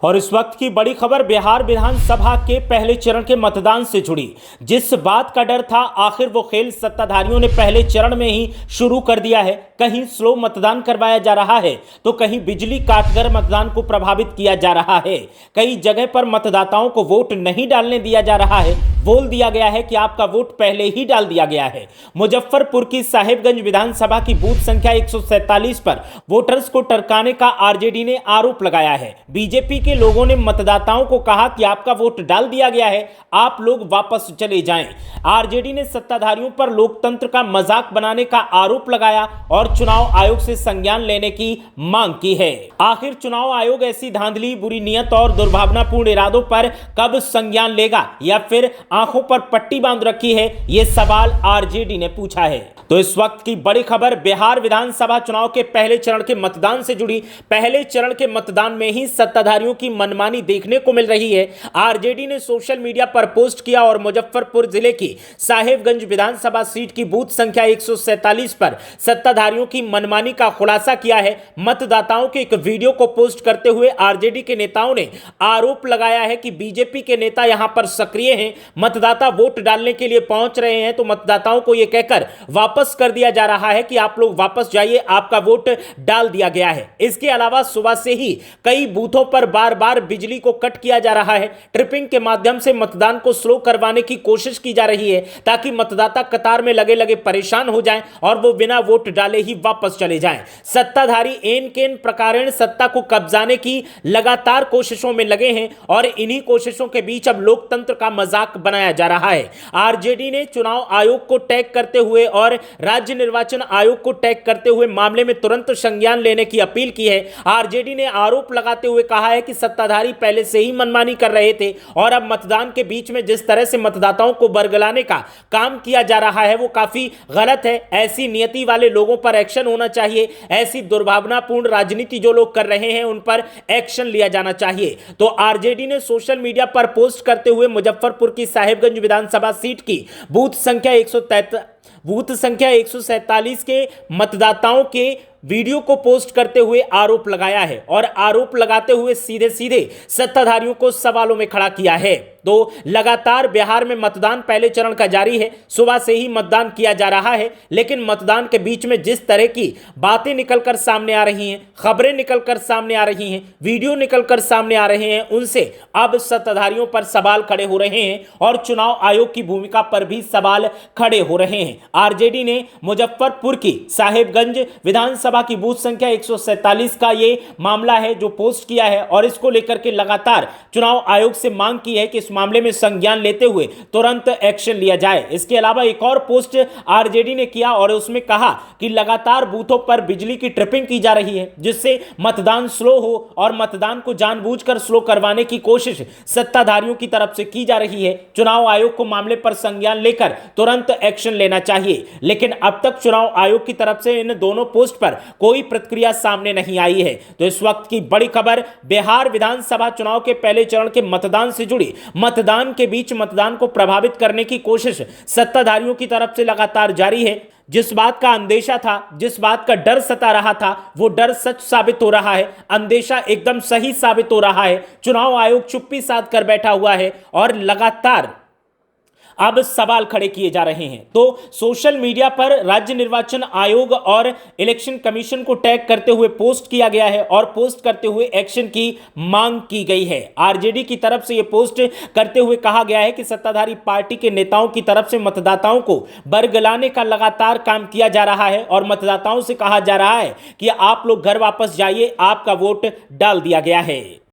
और इस वक्त की बड़ी खबर बिहार विधानसभा के पहले चरण के मतदान से जुड़ी। जिस बात का डर था, आखिर वो खेल सत्ताधारियों ने पहले चरण में ही शुरू कर दिया है। कहीं स्लो मतदान करवाया जा रहा है तो कहीं बिजली काटकर मतदान को प्रभावित किया जा रहा है। कई जगह पर मतदाताओं को वोट नहीं डालने दिया जा रहा है। बोल दिया गया है कि आपका वोट पहले ही डाल दिया गया है। मुजफ्फरपुर की साहेबगंज विधानसभा की बूथ संख्या 147 पर वोटर्स को टरकाने का आरजेडी ने आरोप लगाया है। बीजेपी के लोगों ने मतदाताओं को कहा कि आपका वोट डाल दिया गया है, आप लोग वापस चले जाएं। आरजेडी ने सत्ताधारियों पर लोकतंत्र का मजाक बनाने का आरोप लगाया और चुनाव आयोग से संज्ञान लेने की मांग की है। आखिर चुनाव आयोग ऐसी धांधली, बुरी नियत और दुर्भावनापूर्ण इरादों पर कब संज्ञान लेगा या फिर आंखों पर पट्टी बांध रखी है, यह सवाल आरजेडी ने पूछा है। तो इस वक्त की बड़ी खबर बिहार विधानसभा चुनाव के पहले चरण के मतदान से जुड़ी। पहले चरण के मतदान में ही सत्ताधारियों की मनमानी देखने को मिल रही है। आरजेडी ने सोशल मीडिया पर पोस्ट किया और मुजफ्फरपुर जिले की साहेबगंज विधानसभा सीट की बूथ संख्या 147 पर सत्ताधारियों की मनमानी का खुलासा किया है। मतदाताओं के एक वीडियो को पोस्ट करते हुए आरजेडी के नेताओं ने आरोप लगाया है कि बीजेपी के नेता यहां पर सक्रिय हैं। मतदाता वोट डालने के लिए पहुंच रहे हैं तो मतदाताओं को यह कहकर वापस कर दिया जा रहा है कि आप लोग वापस जाइए, आपका वोट डाल दिया गया है। इसके अलावा सुबह से ही कई बूथों पर बार बार बिजली को कट किया जा रहा है। ट्रिपिंग के माध्यम से मतदान को स्लो करवाने की कोशिश की जा रही है ताकि मतदाता कतार में लगे लगे परेशान हो जाएं और वो बिना वोट डाले ही वापस चले जाएं। सत्ताधारी एन केन प्रकारेण सत्ता को कब्जाने की लगातार कोशिशों में लगे हैं और इन्हीं कोशिशों के बीच अब लोकतंत्र का मजाक बनाया जा रहा है। आरजेडी ने चुनाव आयोग को टैग करते हुए और राज्य निर्वाचन आयोग को टैग करते हुए मामले में तुरंत संज्ञान लेने की अपील की है। आरजेडी ने आरोप लगाते हुए कहा है कि सत्ताधारी पहले से ही मनमानी कर रहे थे और अब मतदान के बीच में जिस तरह से मतदाताओं को बरगलाने का काम किया जा रहा है वो काफी गलत है। ऐसी नियति वाले लोगों पर एक्शन होना चाहिए। ऐसी दुर्भावनापूर्ण राजनीति जो लोग कर रहे हैं उन पर एक्शन लिया जाना चाहिए। तो आरजेडी ने सोशल मीडिया पर पोस्ट करते हुए मुजफ्फरपुर की साहेबगंज विधानसभा सीट की बूथ संख्या 147 के मतदाताओं के वीडियो को पोस्ट करते हुए आरोप लगाया है और आरोप लगाते हुए सीधे सीधे सत्ताधारियों को सवालों में खड़ा किया है। तो लगातार बिहार में मतदान पहले चरण का जारी है। सुबह से ही मतदान किया जा रहा है, लेकिन मतदान के बीच में जिस तरह की बातें निकलकर सामने आ रही हैं, खबरें निकलकर सामने आ रही हैं, वीडियो निकलकर सामने आ रहे हैं, उनसे अब सत्ताधारियों पर सवाल खड़े हो रहे हैं और चुनाव आयोग की भूमिका पर भी सवाल खड़े हो रहे हैं। आरजेडी ने मुजफ्फरपुर की साहेबगंज विधानसभा की बूथ संख्या 147 का ये मामला है जो पोस्ट किया है और इसको लेकर के लगातार चुनाव आयोग से मांग की है कि इस मामले में संज्ञान लेते हुए तुरंत एक्शन लिया जाए। इसके अलावा एक और पोस्ट आरजेडी ने किया और उसमें कहा कि लगातार बूथों पर बिजली की ट्रिपिंग की जा रही है जिससे मतदान स्लो हो और मतदान को जानबूझकर स्लो करवाने की कोशिश सत्ताधारियों की तरफ से की जा रही है। चुनाव आयोग को मामले पर संज्ञान लेकर तुरंत एक्शन लेना चाहिए, लेकिन अब तक चुनाव आयोग की तरफ से इन दोनों पोस्ट पर कोई प्रतिक्रिया सामने नहीं आई है। तो इस वक्त की बड़ी खबर बिहार विधानसभा चुनाव के पहले चरण के मतदान से जुड़ी। मतदान के बीच मतदान को प्रभावित करने की कोशिश सत्ताधारियों की तरफ से लगातार जारी है। जिस बात का अंदेशा था, जिस बात का डर सता रहा था, वो डर सच साबित हो रहा है। अंदेशा एकदम सही साबित हो रहा है। चुनाव आयोग चुप्पी साध कर बैठा हुआ है और लगातार अब सवाल खड़े किए जा रहे हैं। तो सोशल मीडिया पर राज्य निर्वाचन आयोग और इलेक्शन कमीशन को टैग करते हुए पोस्ट किया गया है और पोस्ट करते हुए एक्शन की मांग की गई है। आरजेडी की तरफ से यह पोस्ट करते हुए कहा गया है कि सत्ताधारी पार्टी के नेताओं की तरफ से मतदाताओं को बरगलाने का लगातार काम किया जा रहा है और मतदाताओं से कहा जा रहा है कि आप लोग घर वापस जाइए, आपका वोट डाल दिया गया है।